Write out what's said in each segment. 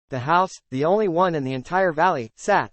The house, the only one in the entire valley, sat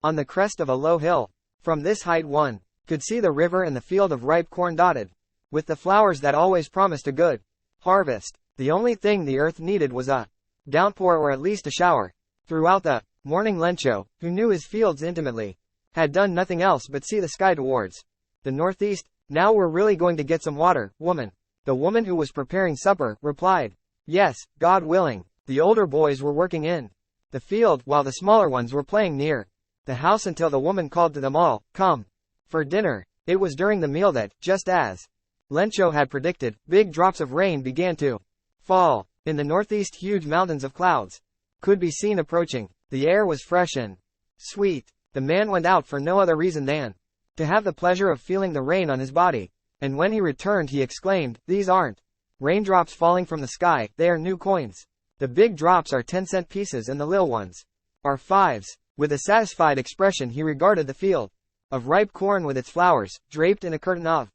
on the crest of a low hill. From this height one could see the river and the field of ripe corn dotted with the flowers that always promised a good harvest. The only thing the earth needed was a downpour or at least a shower. Throughout the morning Lencho, who knew his fields intimately, had done nothing else but see the sky towards the northeast. Now we're really going to get some water, woman. The woman who was preparing supper replied. Yes, God willing. The older boys were working in the field while the smaller ones were playing near the house until the woman called to them all, come for dinner. It was during the meal that, just as Lencho had predicted, big drops of rain began to fall. In the northeast huge mountains of clouds could be seen approaching. The air was fresh and sweet. The man went out for no other reason than to have the pleasure of feeling the rain on his body. And when he returned he exclaimed, these aren't raindrops falling from the sky, they are new coins. The big drops are 10-cent pieces and the little ones are fives. With a satisfied expression he regarded the field of ripe corn with its flowers, draped in a curtain of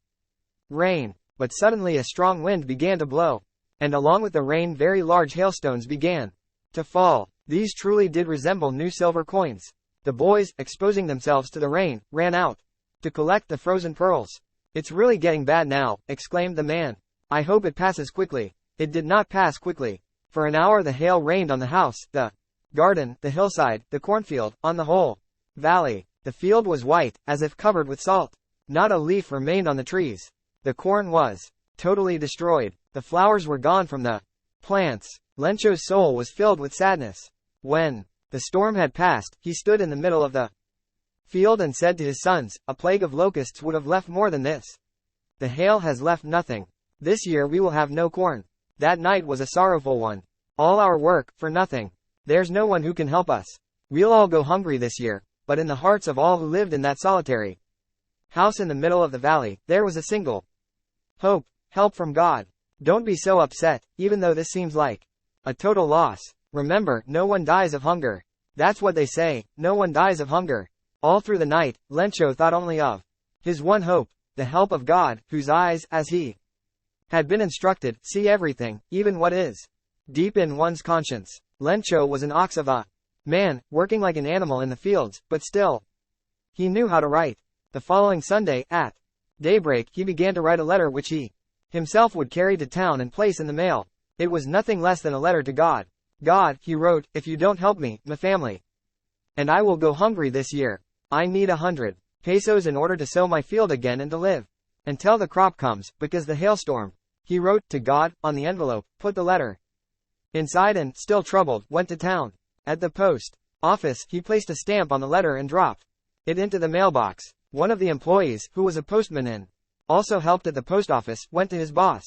rain. But suddenly a strong wind began to blow, and along with the rain very large hailstones began to fall. These truly did resemble new silver coins. The boys, exposing themselves to the rain, ran out to collect the frozen pearls. It's really getting bad now, exclaimed the man. I hope it passes quickly. It did not pass quickly. For an hour the hail rained on the house, the garden, the hillside, the cornfield, on the whole valley. The field was white, as if covered with salt. Not a leaf remained on the trees. The corn was totally destroyed. The flowers were gone from the plants. Lencho's soul was filled with sadness. When the storm had passed, he stood in the middle of the field and said to his sons, a plague of locusts would have left more than this. The hail has left nothing. This year we will have no corn. That night was a sorrowful one. All our work, for nothing. There's no one who can help us. We'll all go hungry this year. But in the hearts of all who lived in that solitary house in the middle of the valley, there was a single hope, help from God. Don't be so upset, even though this seems like a total loss. Remember, no one dies of hunger. That's what they say, no one dies of hunger. All through the night, Lencho thought only of his one hope, the help of God, whose eyes, as he had been instructed, see everything, even what is deep in one's conscience. Lencho was an ox of a man, working like an animal in the fields, but still he knew how to write. The following Sunday, at daybreak, he began to write a letter which he himself would carry to town and place in the mail. It was nothing less than a letter to God. God, he wrote, if you don't help me, my family and I will go hungry this year. I need 100 pesos in order to sow my field again and to live until the crop comes, because the hailstorm. He wrote to God on the envelope, put the letter inside and, still troubled, went to town. At the post office, he placed a stamp on the letter and dropped it into the mailbox. One of the employees, who was a postman and also helped at the post office, went to his boss,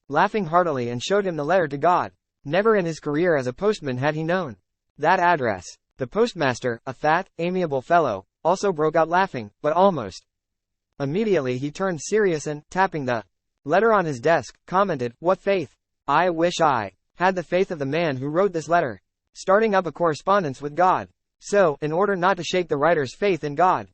laughing heartily, and showed him the letter to God. Never in his career as a postman had he known that address. The postmaster, a fat, amiable fellow, also broke out laughing, but almost immediately he turned serious and, tapping the letter on his desk, commented, what faith! I wish I had the faith of the man who wrote this letter, starting up a correspondence with God. So, in order not to shake the writer's faith in God,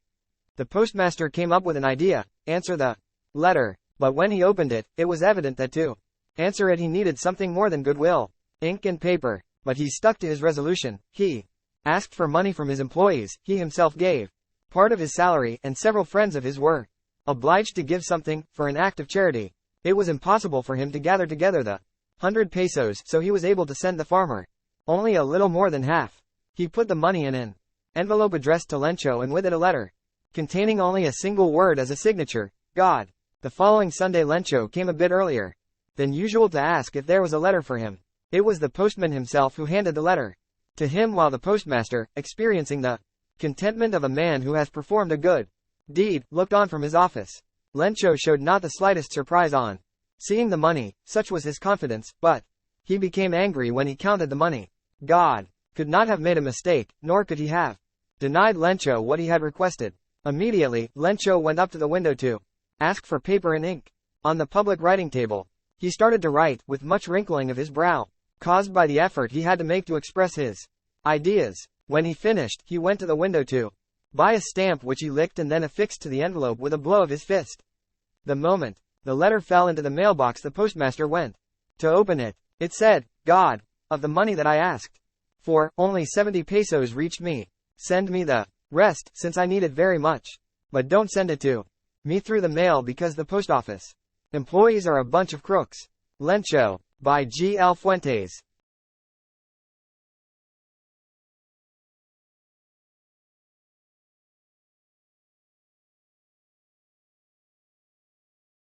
the postmaster came up with an idea, answer the letter. But when he opened it, it was evident that to answer it he needed something more than goodwill, ink and paper. But he stuck to his resolution. He asked for money from his employees. He himself gave part of his salary, and several friends of his were obliged to give something, for an act of charity. It was impossible for him to gather together the 100 pesos, so he was able to send the farmer only a little more than half. He put the money in an envelope addressed to Lencho, and with it a letter containing only a single word as a signature, God. The following Sunday Lencho came a bit earlier than usual to ask if there was a letter for him. It was the postman himself who handed the letter to him, while the postmaster, experiencing the contentment of a man who has performed a good deed, looked on from his office. Lencho showed not the slightest surprise on seeing the money, such was his confidence, but he became angry when he counted the money. God could not have made a mistake, nor could he have denied Lencho what he had requested. Immediately, Lencho went up to the window to ask for paper and ink. On the public writing table, he started to write, with much wrinkling of his brow, caused by the effort he had to make to express his ideas. When he finished, he went to the window to buy a stamp which he licked and then affixed to the envelope with a blow of his fist. The moment the letter fell into the mailbox, the postmaster went to open it. It said, God, of the money that I asked For, only 70 pesos reached me. Send me the rest, since I need it very much. But don't send it to me through the mail because the post office employees are a bunch of crooks. Lencho. By G. L. Fuentes.